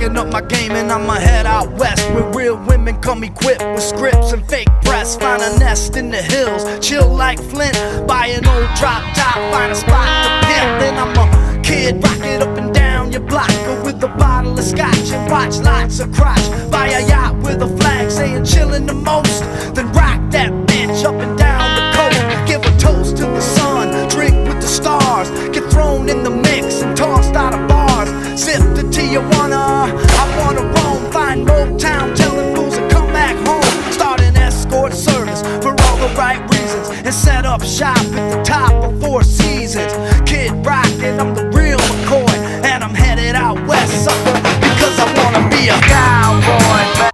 Stacking up my game and I'ma head out west, where real women come equipped with scripts and fake breasts. Find a nest in the hills, chill like Flint. Buy an old drop top, find a spot to pimp. Then I'm a kid, rock it up and down your block, go with a bottle of scotch and watch lots of crotch. Buy a yacht with a flag saying chillin' the most, then rock that bitch up and down the coast. Give a toast to the sun, drink with the stars, get thrown in the mix and tossed out of bars. Sip to Tijuana, I wanna roam, find Motown, telling fools to come back home. Start an escort service for all the right reasons, and set up shop at the top of Four Seasons. Kid Rock and I'm the real McCoy, and I'm headed out west, sucker, because I wanna be a cowboy.